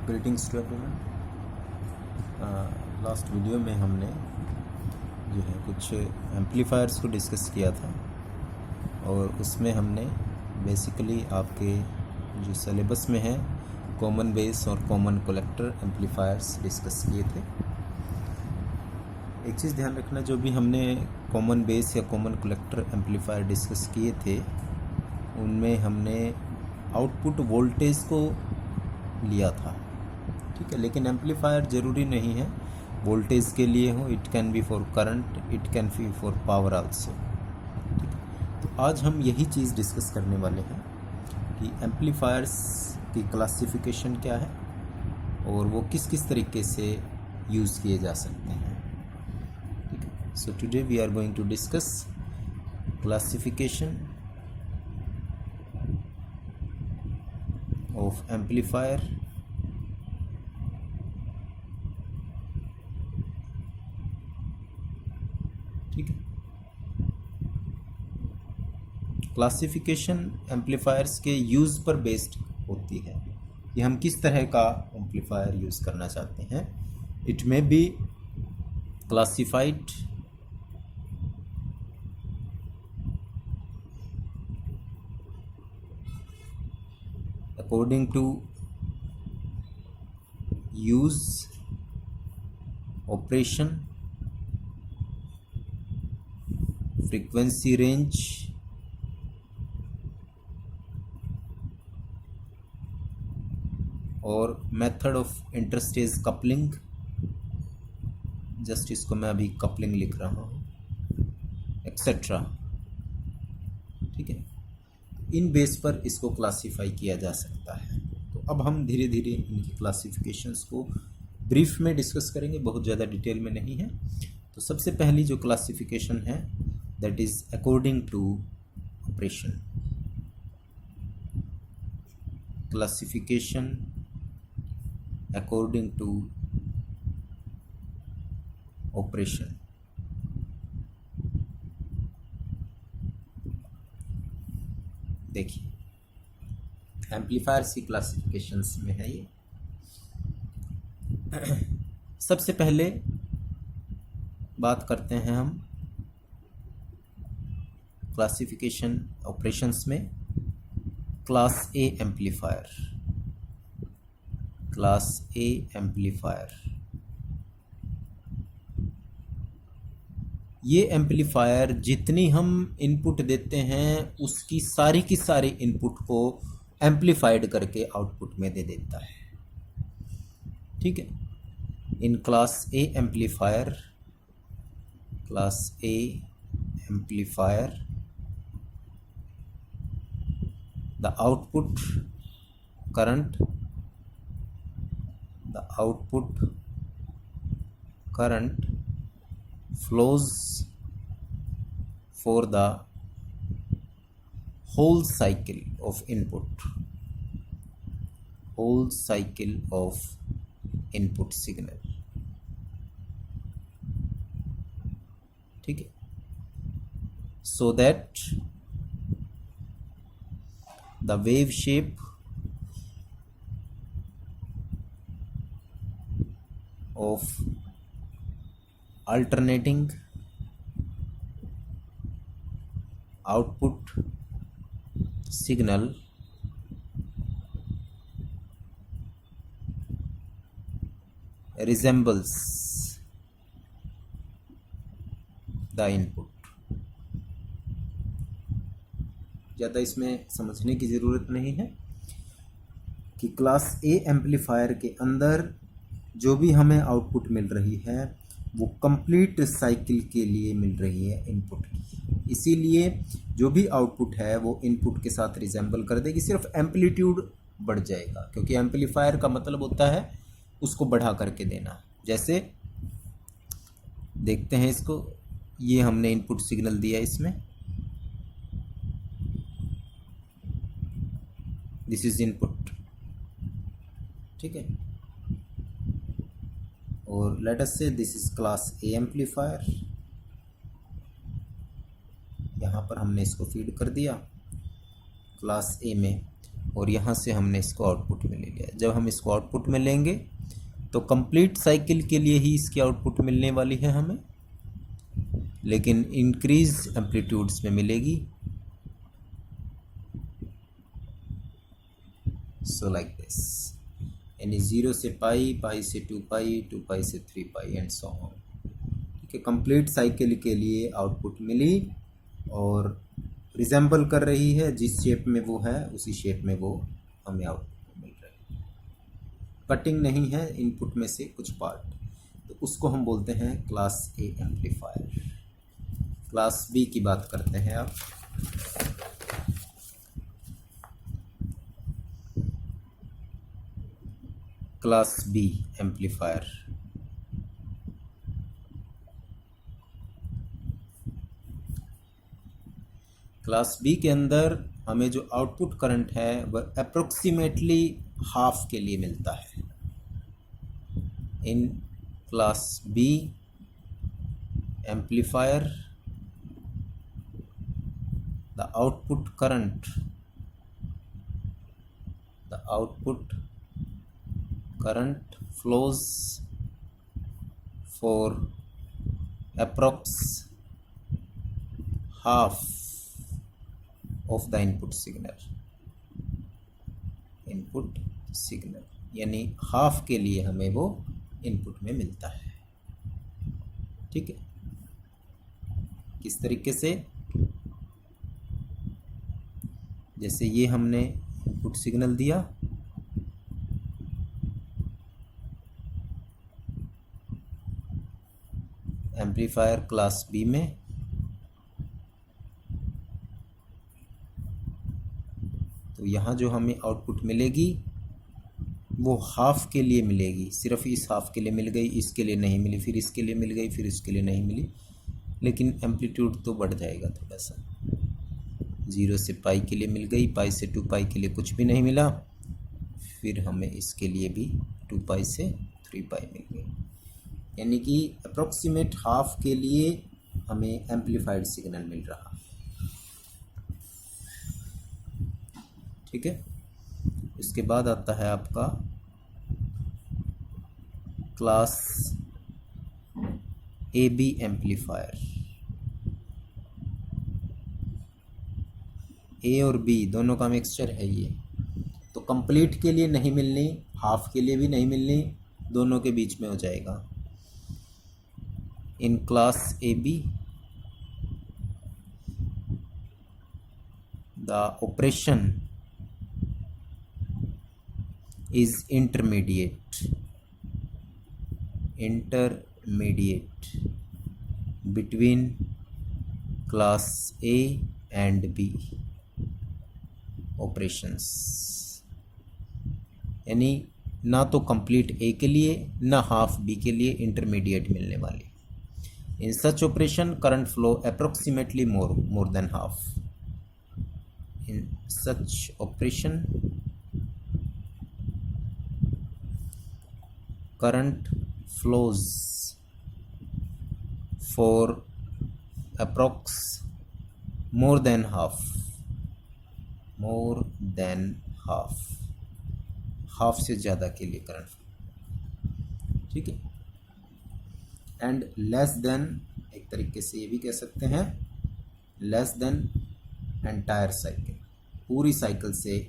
Greetings to everyone. Last video में हमने जो है कुछ एम्पलीफायर्स को डिस्कस किया था और उसमें हमने बेसिकली आपके जो सिलेबस में है कॉमन बेस और कॉमन कलेक्टर एम्पलीफायर्स डिस्कस किए थे। एक चीज़ ध्यान रखना, जो भी हमने कॉमन बेस या कॉमन कलेक्टर एम्पलीफायर डिस्कस किए थे उनमें हमने आउटपुट वोल्टेज को लिया था, ठीक है। लेकिन एम्पलीफायर ज़रूरी नहीं है वोल्टेज के लिए हो, it can be for current, it can be for power also. तो आज हम यही चीज़ डिस्कस करने वाले हैं कि एम्पलीफायर्स की क्लासिफिकेशन क्या है और वो किस किस तरीके से यूज़ किए जा सकते हैं, ठीक है। So today we are going to discuss classification of amplifier, ठीक है। क्लासिफिकेशन एम्पलीफायर्स के यूज़ पर बेस्ड होती है कि हम किस तरह का एम्पलीफायर यूज़ करना चाहते हैं। It may be classified according to use, operation, frequency range, और method of interstage coupling. Just इसको मैं अभी कपलिंग लिख रहा हूँ, एक्सेट्रा, ठीक है। इन बेस पर इसको क्लासिफाई किया जा सकता है। तो अब हम धीरे धीरे इनकी क्लासिफिकेशंस को ब्रीफ में डिस्कस करेंगे, बहुत ज़्यादा डिटेल में नहीं है। तो सबसे पहली जो क्लासिफिकेशन है that is according to operation. Classification according to operation. देखिए एम्पलीफायर्स की क्लासिफिकेशंस में है ये। सबसे पहले बात करते हैं हम क्लासिफिकेशन ऑपरेशंस में class A amplifier. Class A amplifier, ये एम्पलीफायर जितनी हम इनपुट देते हैं उसकी सारी की सारी इनपुट को एम्पलीफाइड करके आउटपुट में दे देता है, ठीक है। In class A amplifier, class A amplifier, the output current, the output current flows for the whole cycle of input, whole cycle of input signal, ठीक है। so that the wave shape of alternating output signal resembles the input। ज़्यादा इसमें समझने की ज़रूरत नहीं है कि क्लास ए एम्पलीफायर के अंदर जो भी हमें आउटपुट मिल रही है वो कंप्लीट साइकिल के लिए मिल रही है इनपुट की। इसीलिए जो भी आउटपुट है वो इनपुट के साथ रिजेंबल कर देगी, सिर्फ एम्पलीट्यूड बढ़ जाएगा, क्योंकि एम्पलीफायर का मतलब होता है उसको बढ़ा करके देना। जैसे देखते हैं इसको, ये हमने इनपुट सिग्नल दिया, इसमें दिस इज इनपुट, ठीक है। और लेट अस से this is class A amplifier. यहाँ पर हमने इसको फीड कर दिया क्लास ए में, और यहाँ से हमने इसको आउटपुट में ले लिया। जब हम इसको आउटपुट में लेंगे तो कंप्लीट साइकिल के लिए ही इसकी आउटपुट मिलने वाली है हमें, लेकिन इंक्रीज एम्पलीट्यूड्स में मिलेगी। सो लाइक दिस, यानी 0 से पाई, पाई से 2 पाई, 2 पाई से 3 पाई एंड सो ऑन। ठीक है, कंप्लीट साइकिल के लिए आउटपुट मिली और रिजेंबल कर रही है, जिस शेप में वो है उसी शेप में वो हमें आउटपुट मिल रहा है। कटिंग नहीं है इनपुट में से कुछ पार्ट, तो उसको हम बोलते हैं class A amplifier. Class B की बात करते हैं अब। Class B amplifier, class B के अंदर हमें जो आउटपुट करंट है वह अप्रोक्सीमेटली हाफ के लिए मिलता है। In class B amplifier the output current flows for approx half of the input signal, यानी हाफ के लिए हमें वो इनपुट में मिलता है। ठीक है, किस तरीके से, जैसे ये हमने इनपुट सिग्नल दिया, एम्पलीफायर क्लास बी में, तो यहाँ जो हमें आउटपुट मिलेगी वो हाफ के लिए मिलेगी। सिर्फ इस हाफ के लिए मिल गई, इसके लिए नहीं मिली, फिर इसके लिए मिल गई, फिर इसके लिए नहीं मिली, लेकिन एम्पलीट्यूड तो बढ़ जाएगा थोड़ा सा। 0 से पाई के लिए मिल गई, पाई से 2 पाई के लिए कुछ भी नहीं मिला, फिर हमें इसके लिए भी 2 पाई से 3 पाई मिल गई, यानी कि अप्रोक्सीमेट हाफ के लिए हमें एम्पलीफाइड सिग्नल मिल रहा। ठीक है, इसके बाद आता है आपका क्लास ए बी एम्पलीफायर। ए और बी दोनों का मिक्सचर है ये, तो कंप्लीट के लिए नहीं मिलनी, हाफ के लिए भी नहीं मिलनी, दोनों के बीच में हो जाएगा। In class A be the operation is intermediate between class A and B operations, यानी ना तो कंप्लीट A के लिए ना हाफ B के लिए, इंटरमीडिएट मिलने वाली। In such operation current flow approximately more than half. In such operation current flows for approx more than half, half से ज़्यादा के लिए करंट फ्लो। ठीक है, एंड लेस देन, एक तरीके से ये भी कह सकते हैं लेस देन एंटायर साइकिल, पूरी साइकिल से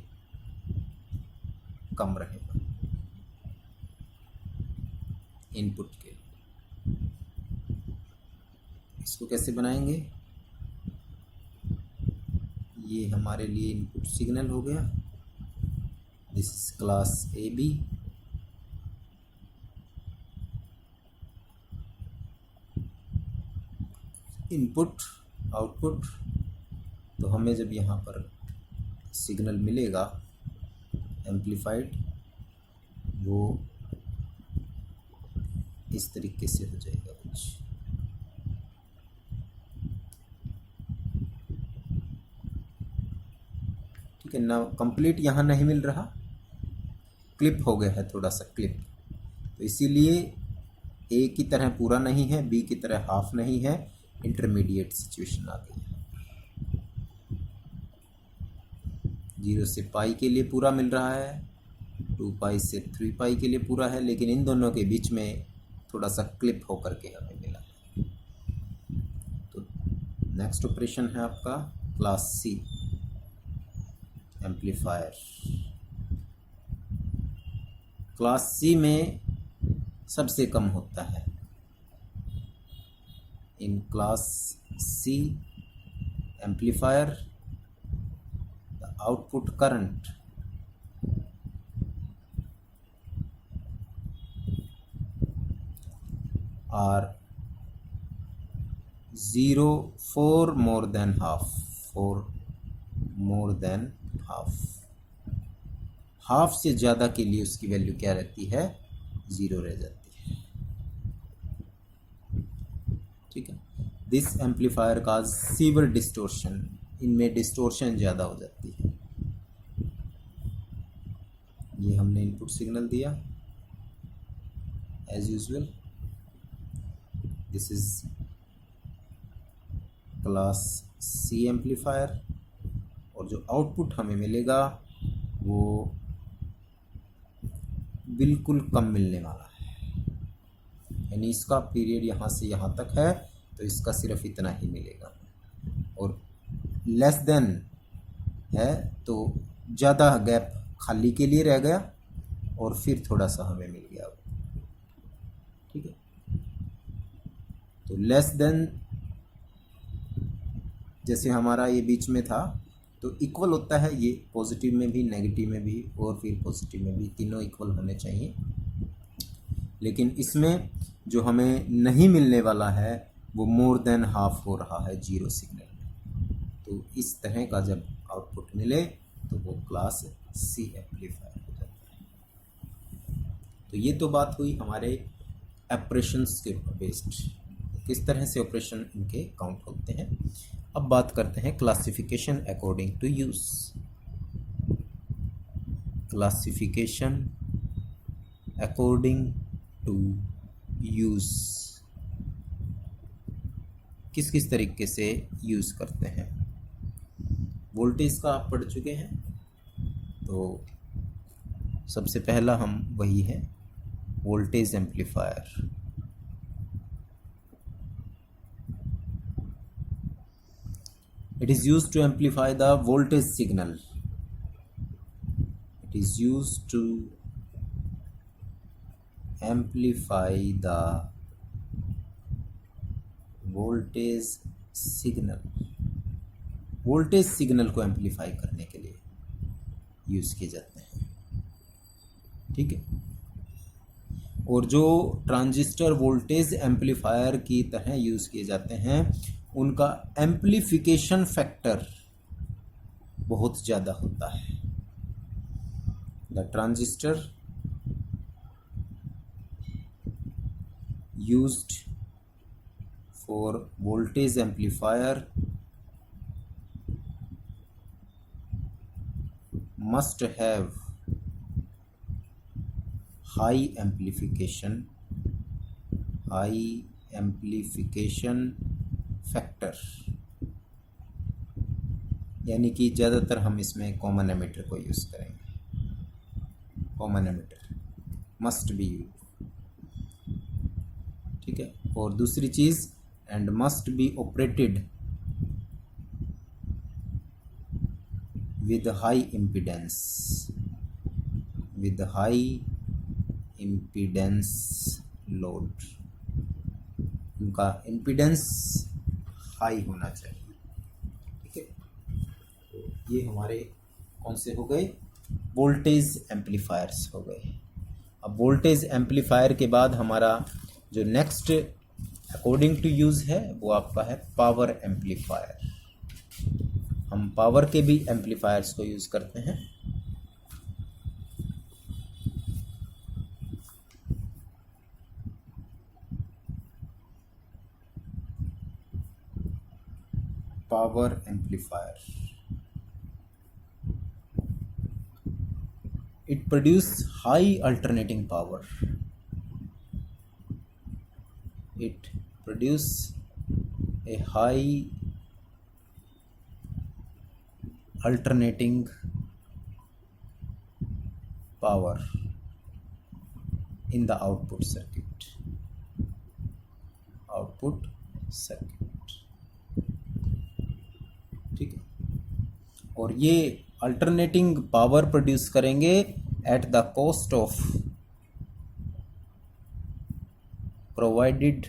कम रहेगा इनपुट के। इसको कैसे बनाएंगे, ये हमारे लिए इनपुट सिग्नल हो गया, this is class A B. Input output, तो हमें जब यहाँ पर सिग्नल मिलेगा एम्पलीफाइड, वो इस तरीके से हो जाएगा कुछ। ठीक है ना, कंप्लीट यहाँ नहीं मिल रहा, क्लिप हो गया है थोड़ा सा क्लिप, तो इसीलिए ए की तरह पूरा नहीं है, बी की तरह हाफ नहीं है, इंटरमीडिएट सिचुएशन आ गई है। 0 से पाई के लिए पूरा मिल रहा है, 2 पाई से 3 पाई के लिए पूरा है, लेकिन इन दोनों के बीच में थोड़ा सा क्लिप होकर के हमें मिला। तो नेक्स्ट ऑपरेशन है आपका class C amplifier. Class C में सबसे कम होता है। In class C amplifier the output current are 4 more than half, half से ज़्यादा के लिए उसकी वैल्यू क्या रहती है, 0 रह जाती है। ठीक है, दिस एम्पलीफायर का सीवर डिस्टोर्शन, इनमें डिस्टोर्शन ज़्यादा हो जाती है। ये हमने इनपुट सिग्नल दिया as usual. This is class C amplifier, और जो आउटपुट हमें मिलेगा वो बिल्कुल कम मिलने वाला है, यानी इसका पीरियड यहाँ से यहाँ तक है तो इसका सिर्फ इतना ही मिलेगा, और लेस देन है तो ज़्यादा गैप खाली के लिए रह गया और फिर थोड़ा सा हमें मिल गया। ठीक है, तो लेस देन जैसे हमारा ये बीच में था तो इक्वल होता है, ये पॉजिटिव में भी नेगेटिव में भी और फिर पॉजिटिव में भी, तीनों इक्वल होने चाहिए। लेकिन इसमें जो हमें नहीं मिलने वाला है वो मोर देन हाफ हो रहा है 0 सिग्नल में। तो इस तरह का जब आउटपुट मिले तो वो क्लास सी एम्पलीफायर हो जाता है। तो ये तो बात हुई हमारे ऑपरेशंस के बेस्ड, किस तरह से ऑपरेशन इनके काउंट होते हैं। अब बात करते हैं classification according to use. Classification according to use किस किस तरीके से यूज़ करते हैं। वोल्टेज का आप पढ़ चुके हैं, तो सबसे पहला हम वही है voltage amplifier. It is used to amplify the voltage signal. It is used to amplify the voltage signal. Voltage signal को एम्पलीफाई करने के लिए यूज़ किए जाते हैं। ठीक है, और जो ट्रांजिस्टर वोल्टेज एम्पलीफायर की तरह यूज़ किए जाते हैं उनका एम्पलीफिकेशन फैक्टर बहुत ज़्यादा होता है। The transistor used for voltage amplifier must have high amplification factor, यानी कि ज़्यादातर हम इसमें कॉमन एमिटर को यूज़ करेंगे। Common emitter must be use. ठीक है, और दूसरी चीज़ and must be operated with high impedance load। उनका इम्पीडेंस हाई होना चाहिए। ठीक है, तो ये हमारे कौन से हो गए, वोल्टेज एम्पलीफायर्स हो गए। अब वोल्टेज एम्पलीफायर के बाद हमारा जो नेक्स्ट अकॉर्डिंग टू यूज़ है वो आपका है पावर एम्पलीफायर। हम पावर के भी एम्पलीफायर्स को यूज़ करते हैं। Power amplifier, it produce high alternating power. It produce a high alternating power in the output circuit, output circuit. ठीक है, और ये अल्टरनेटिंग पावर प्रोड्यूस करेंगे at the cost of provided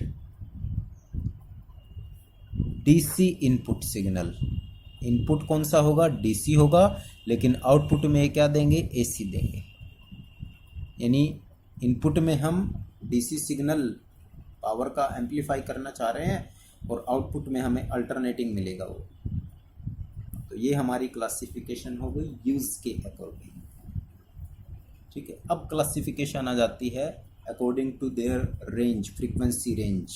DC input signal. Input कौन सा होगा? DC होगा, लेकिन आउटपुट में क्या देंगे? एसी देंगे। यानी इनपुट में हम डीसी सिग्नल पावर का एम्पलीफाई करना चाह रहे हैं और आउटपुट में हमें अल्टरनेटिंग मिलेगा वो। तो ये हमारी क्लासिफिकेशन हो गई यूज के अकॉर्डिंग। ठीक है, अब क्लासिफिकेशन आ जाती है according to their range, frequency range.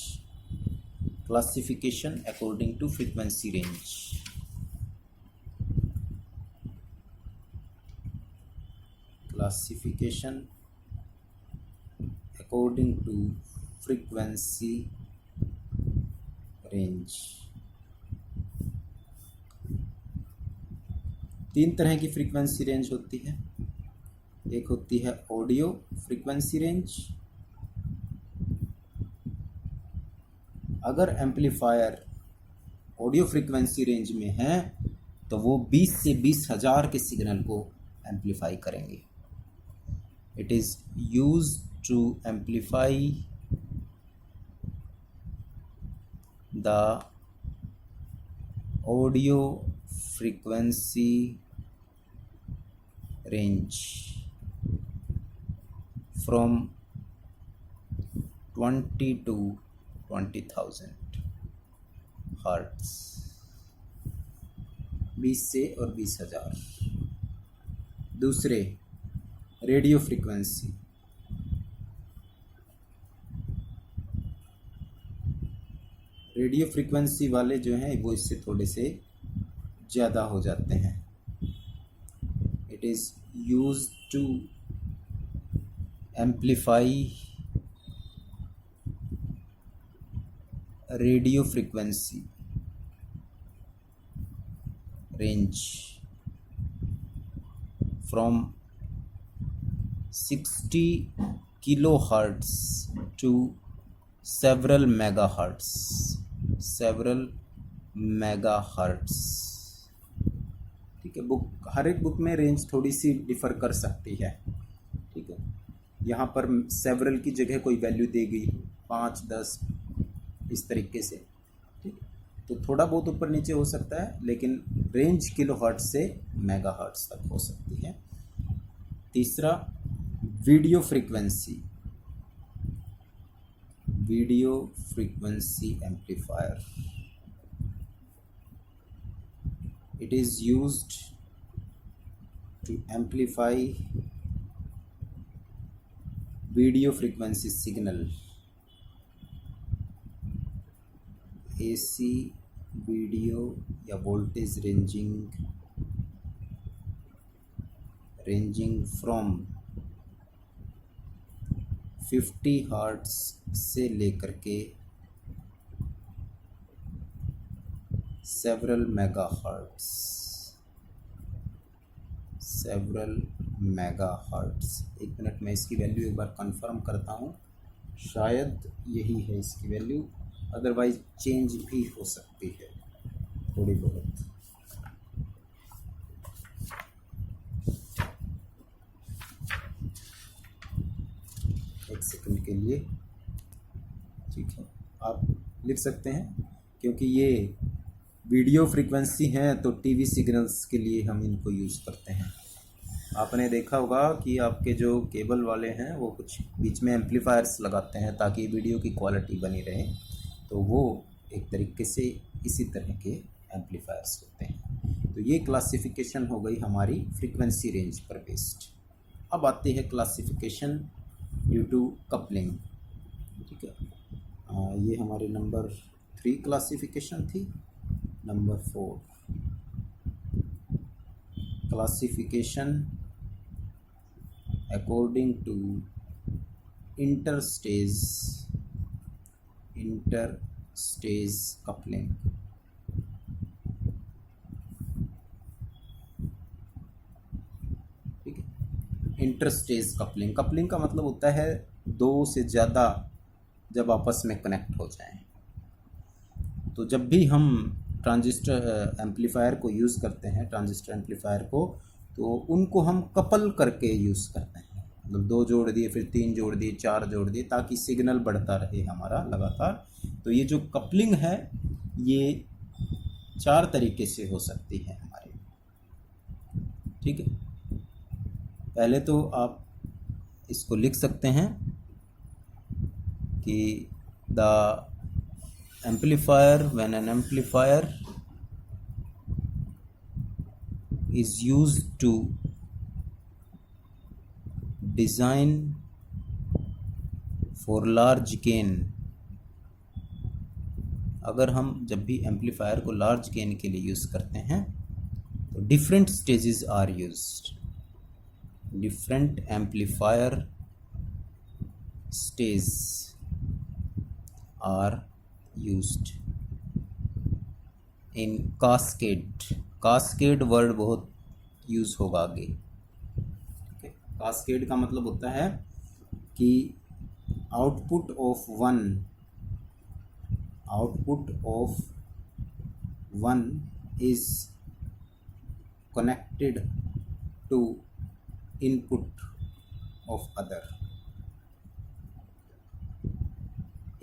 Classification according to frequency range. Classification according to frequency range. तीन तरह की फ्रीक्वेंसी रेंज होती है। एक होती है ऑडियो फ्रीक्वेंसी रेंज। अगर एम्पलीफायर ऑडियो फ्रीक्वेंसी रेंज में है तो वो 20 से 20,000 के सिग्नल को एम्पलीफाई करेंगे। It is used to amplify the audio frequency range from 20 to 20,000 hertz, 20 से और 20,000। दूसरे रेडियो फ्रीक्वेंसी। रेडियो फ्रीक्वेंसी वाले जो हैं वो इससे थोड़े से ज़्यादा हो जाते हैं। It is used to amplify radio frequency range from 60 kilohertz to several megahertz. Several megahertz. ठीक है, बुक हर एक बुक में रेंज थोड़ी सी डिफ़र कर सकती है। ठीक है, यहाँ पर सेवरल की जगह कोई वैल्यू दी गई 5, 10 इस तरीके से। ठीक है, तो थोड़ा बहुत ऊपर नीचे हो सकता है, लेकिन रेंज किलोहर्ट्ज से मेगाहर्ट्ज तक हो सकती है। तीसरा video frequency. Video frequency amplifier. It is used to amplify video frequency signal, AC video या वोल्टेज रेंजिंग फ्रॉम 50 हर्ट्ज से लेकर के सेवरल मेगाहर्ट्ज। Several megahertz. एक मिनट में इसकी वैल्यू एक बार कंफर्म करता हूँ, शायद यही है इसकी वैल्यू, अदरवाइज चेंज भी हो सकती है थोड़ी बहुत। एक सेकंड के लिए। ठीक है, आप लिख सकते हैं, क्योंकि ये वीडियो फ्रीक्वेंसी हैं तो टीवी सिग्नल्स के लिए हम इनको यूज़ करते हैं। आपने देखा होगा कि आपके जो केबल वाले हैं वो कुछ बीच में एम्पलीफायर्स लगाते हैं ताकि वीडियो की क्वालिटी बनी रहे, तो वो एक तरीके से इसी तरह के एम्पलीफायर्स होते हैं। तो ये क्लासिफिकेशन हो गई हमारी फ्रीक्वेंसी रेंज पर बेस्ड। अब आती है क्लासिफिकेशन ड्यू टू कपलिंग। ठीक है, ये हमारे नंबर 3 क्लासिफिकेशन थी। Number 4 classification according to interstage coupling. ठीक है, इंटरस्टेज कपलिंग। कपलिंग का मतलब होता है दो से ज़्यादा जब आपस में कनेक्ट हो जाएं। तो जब भी हम ट्रांजिस्टर एम्पलीफायर को यूज़ करते हैं, ट्रांजिस्टर एम्पलीफायर को, तो उनको हम कपल करके यूज़ करते हैं। मतलब 2 जोड़ दिए, फिर 3 जोड़ दिए, 4 जोड़ दिए, ताकि सिग्नल बढ़ता रहे हमारा लगातार। तो ये जो कपलिंग है ये 4 तरीके से हो सकती है हमारी। ठीक है, पहले तो आप इसको लिख सकते हैं कि the amplifier, when an amplifier is used to design for large gain। अगर हम जब भी एम्पलीफायर को लार्ज गेन के लिए यूज़ करते हैं तो different stages are used. Different amplifier stage are used in cascade. Cascade word बहुत यूज़ होगा आगे। कास्केड का मतलब होता है कि output of one is connected to input of other.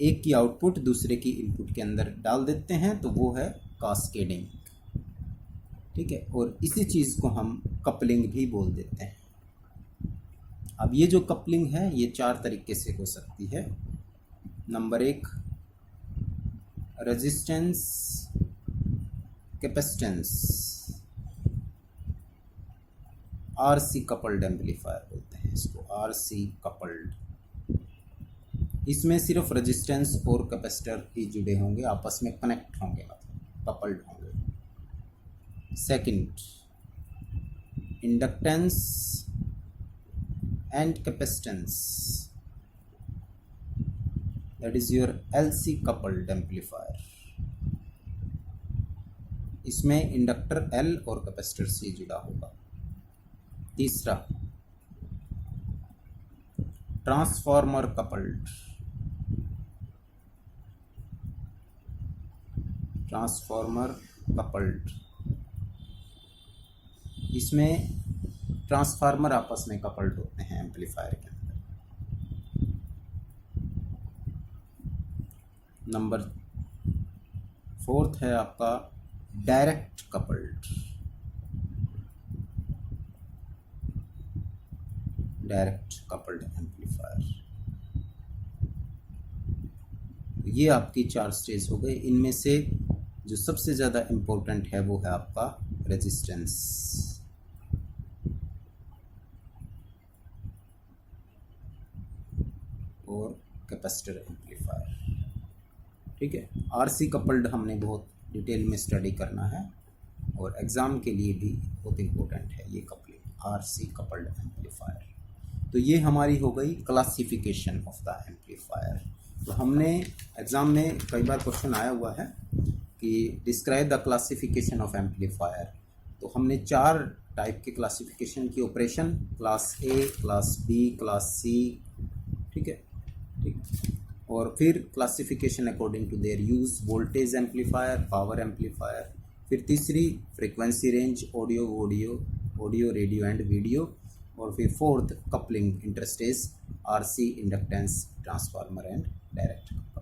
एक की आउटपुट दूसरे की इनपुट के अंदर डाल देते हैं तो वो है कास्केडिंग। ठीक है, और इसी चीज़ को हम कपलिंग भी बोल देते हैं। अब ये जो कपलिंग है ये 4 तरीके से हो सकती है। Number 1, resistance capacitance, RC coupled amplifier बोलते हैं इसको, आरसी कपल्ड। इसमें सिर्फ रेजिस्टेंस और कैपेसिटर ही जुड़े होंगे, आपस में कनेक्ट होंगे, मतलब कपल्ड होंगे। Second, inductance and capacitance, that is your LC coupled amplifier. इसमें इंडक्टर एल और कैपेसिटर सी जुड़ा होगा। तीसरा, ट्रांसफार्मर कपल्ड, ट्रांसफार्मर कपल्ड। इसमें ट्रांसफार्मर आपस में कपल्ड होते हैं एम्पलीफायर के अंदर। नंबर 4 है आपका direct coupled, direct coupled amplifier. ये आपकी 4 स्टेज हो गए। इनमें से जो सबसे ज़्यादा इम्पोर्टेंट है वो है आपका रेजिस्टेंस। और कैपेसिटर एम्पलीफायर। ठीक है, आरसी कपल्ड हमने बहुत डिटेल में स्टडी करना है और एग्ज़ाम के लिए भी बहुत इम्पोर्टेंट है ये कपलिंग, आरसी कपल्ड एम्पलीफायर। तो ये हमारी हो गई क्लासिफिकेशन ऑफ द एम्पलीफायर। तो हमने एग्ज़ाम में कई बार क्वेश्चन आया हुआ है कि describe the classification of amplifier. तो हमने 4 टाइप के क्लासिफिकेशन की, operation, class A, class B, class C. ठीक है, ठीक। और फिर classification according to their use, voltage amplifier, power amplifier. फिर तीसरी frequency range, audio radio and video. और फिर 4th coupling, interstage, RC, inductance, transformer and direct couple.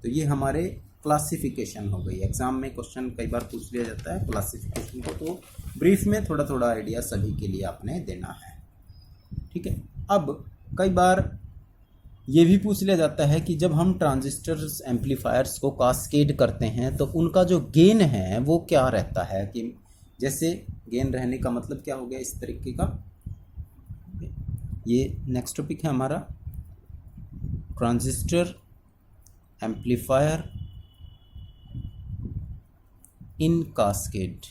तो ये हमारे क्लासिफिकेशन हो गई। एग्जाम में क्वेश्चन कई बार पूछ लिया जाता है क्लासिफिकेशन को, तो ब्रीफ में थोड़ा थोड़ा आइडिया सभी के लिए आपने देना है। ठीक है, अब कई बार ये भी पूछ लिया जाता है कि जब हम ट्रांजिस्टर्स एम्पलीफायर्स को कास्केड करते हैं तो उनका जो गेन है वो क्या रहता है। कि जैसे गेन रहने का मतलब क्या हो गया इस तरीके का। ये नेक्स्ट टॉपिक है हमारा, ट्रांजिस्टर एम्पलीफायर इन कास्केड।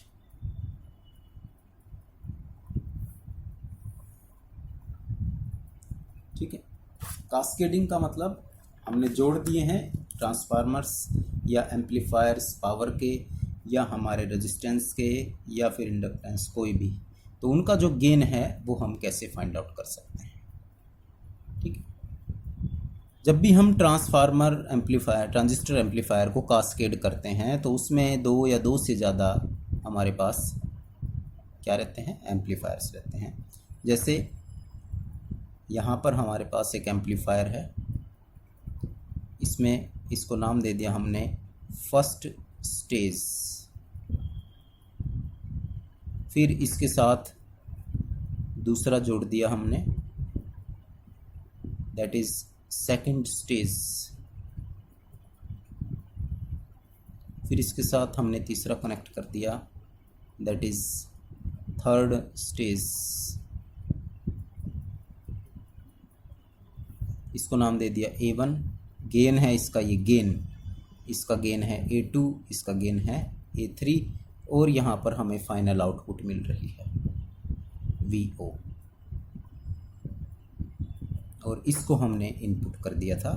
ठीक है, कास्केडिंग का मतलब हमने जोड़ दिए हैं ट्रांसफार्मर्स या एम्पलीफायर्स पावर के या हमारे रेजिस्टेंस के या फिर इंडक्टेंस, कोई भी तो उनका जो गेन है वो हम कैसे फाइंड आउट कर सकते हैं। ठीक है, जब भी हम ट्रांजिस्टर एम्पलीफायर को कास्केड करते हैं तो उसमें दो या दो से ज़्यादा हमारे पास क्या रहते हैं, एम्पलीफायर्स रहते हैं। जैसे यहाँ पर हमारे पास एक एम्पलीफायर है, इसमें इसको नाम दे दिया हमने फर्स्ट स्टेज, फिर इसके साथ दूसरा जोड़ दिया हमने, दैट इज सेकंड स्टेज, फिर इसके साथ हमने तीसरा कनेक्ट कर दिया, दैट इज थर्ड स्टेज। इसको नाम दे दिया A1, गेन है इसका, ये गेन, इसका गेन है A2, इसका गेन है A3, और यहाँ पर हमें फाइनल आउटपुट मिल रही है VO, और इसको हमने इनपुट कर दिया था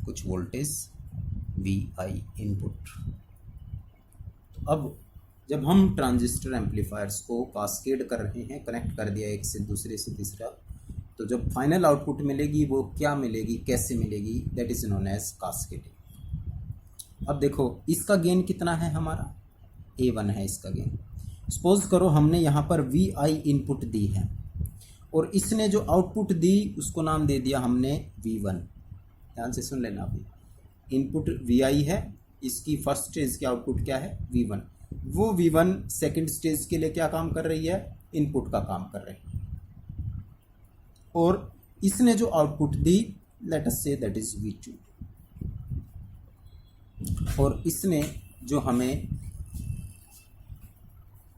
कुछ वोल्टेज VI इनपुट। तो अब जब हम ट्रांजिस्टर एम्पलीफायर्स को कास्केड कर रहे हैं, कनेक्ट कर दिया एक से दूसरे से तीसरा, तो जब फाइनल आउटपुट मिलेगी वो क्या मिलेगी, कैसे मिलेगी, that is known as cascading. अब देखो इसका गेन कितना है, हमारा A1 है इसका गेन। सपोज करो हमने यहाँ पर VI इनपुट दी है और इसने जो आउटपुट दी उसको नाम दे दिया हमने V1। ध्यान से सुन लेना अभी, इनपुट VI है, इसकी फर्स्ट स्टेज की आउटपुट क्या है V1, वो V1 सेकंड स्टेज के लिए क्या काम कर रही है, इनपुट का काम कर रही है, और इसने जो output the let us say that is V2, और इसने जो हमें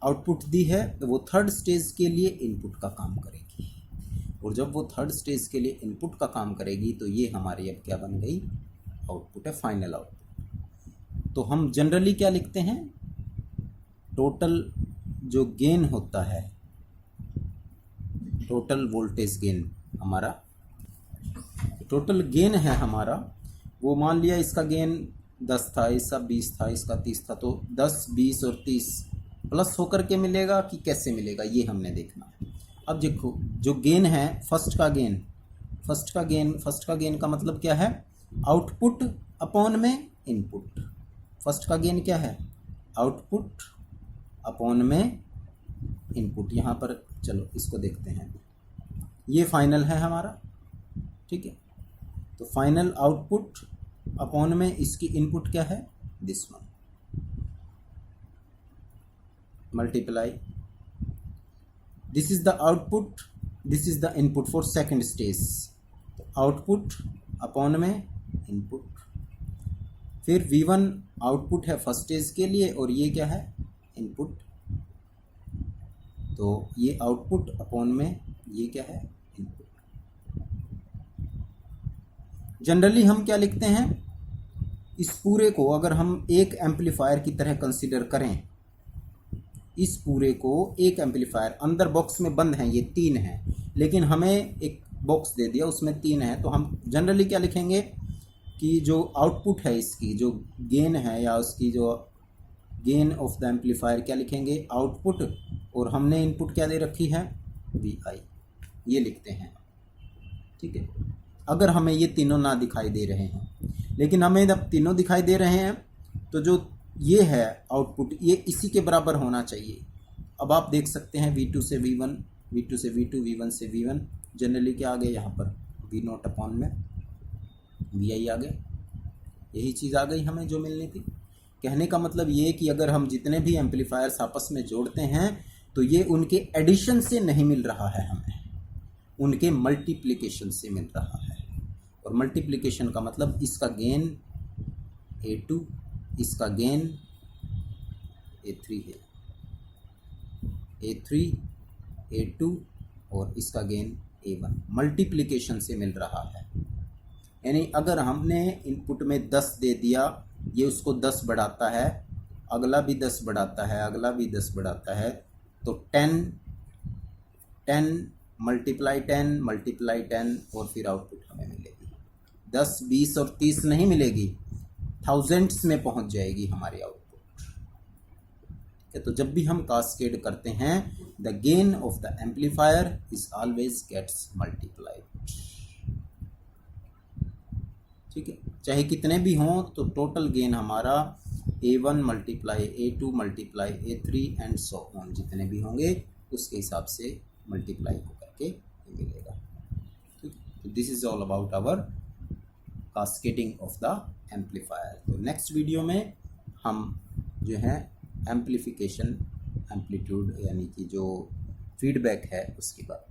आउटपुट दी है तो वो थर्ड स्टेज के लिए इनपुट का काम करेगी, और जब वो थर्ड स्टेज के लिए इनपुट का काम करेगी तो ये हमारी अब क्या बन गई, आउटपुट है, फाइनल आउटपुट। तो हम जनरली क्या लिखते हैं, टोटल जो गेन होता है, टोटल वोल्टेज गेन हमारा, टोटल गेन है हमारा, वो मान लिया इसका गेन 10 था, इसका 20 था, इसका 30 था, तो 10, 20 और 30 प्लस होकर के मिलेगा कि कैसे मिलेगा, ये हमने देखना है। अब देखो जो गेन है, फर्स्ट का गेन का मतलब क्या है, आउटपुट अपॉन में इनपुट। फर्स्ट का गेन क्या है, आउटपुट अपॉन में इनपुट। यहाँ पर चलो इसको देखते हैं, ये फाइनल है हमारा, ठीक है, तो फाइनल आउटपुट अपॉन में इसकी इनपुट क्या है, this one, multiply, this is the output, this is the input for second stage, तो आउटपुट अपॉन में इनपुट, फिर V1 आउटपुट है फर्स्ट स्टेज के लिए और ये क्या है, इनपुट, तो ये आउटपुट अपॉन में ये क्या है, इनपुट। जनरली हम क्या लिखते हैं, इस पूरे को अगर हम एक एम्पलीफायर की तरह कंसीडर करें, इस पूरे को एक एम्पलीफायर, अंदर बॉक्स में बंद हैं, ये 3 हैं, लेकिन हमें एक बॉक्स दे दिया उसमें 3 हैं, तो हम जनरली क्या लिखेंगे कि जो आउटपुट है इसकी, जो गेन है या उसकी जो गेन ऑफ द एम्पलीफायर क्या लिखेंगे, आउटपुट, और हमने इनपुट क्या दे रखी है, VI, ये लिखते हैं, ठीक है। अगर हमें ये तीनों ना दिखाई दे रहे हैं, लेकिन हमें जब तीनों दिखाई दे रहे हैं तो जो ये है आउटपुट, ये इसी के बराबर होना चाहिए। अब आप देख सकते हैं V2 से V1, V2 से V2, V1 से V1, जनरली क्या आ गया यहाँ पर, V0 अपॉन में VI आ गए, यही चीज़ आ गई हमें जो मिलनी थी। कहने का मतलब ये कि अगर हम जितने भी एम्पलीफायर्स आपस में जोड़ते हैं तो ये उनके एडिशन से नहीं मिल रहा है, हमें उनके मल्टीप्लिकेशन से मिल रहा है, और मल्टीप्लिकेशन का मतलब इसका गेन A2, इसका गेन A3 है, A3, A2 और इसका गेन A1, मल्टीप्लिकेशन से मिल रहा है। यानी अगर हमने इनपुट में 10 दे दिया, ये उसको 10 बढ़ाता है, अगला भी 10 बढ़ाता है, अगला भी 10 बढ़ाता है, तो 10 मल्टीप्लाई 10 और फिर आउटपुट हमें मिलेगी 10, 20 और 30 नहीं मिलेगी, थाउजेंड्स में पहुंच जाएगी हमारी आउटपुट। तो जब भी हम कास्केड करते हैं the gain of the amplifier is always gets multiplied. ठीक है, चाहे कितने भी हों तो टोटल गेन हमारा A1 multiply A2 multiply A3 and so on, जितने भी होंगे उसके हिसाब से मल्टीप्लाई होकर के मिलेगा। ठीक, तो this is all about our cascading of the amplifier. तो नेक्स्ट वीडियो में हम जो है एम्पलीफिकेशन एम्पलीट्यूड यानी कि जो फीडबैक है उसकी बात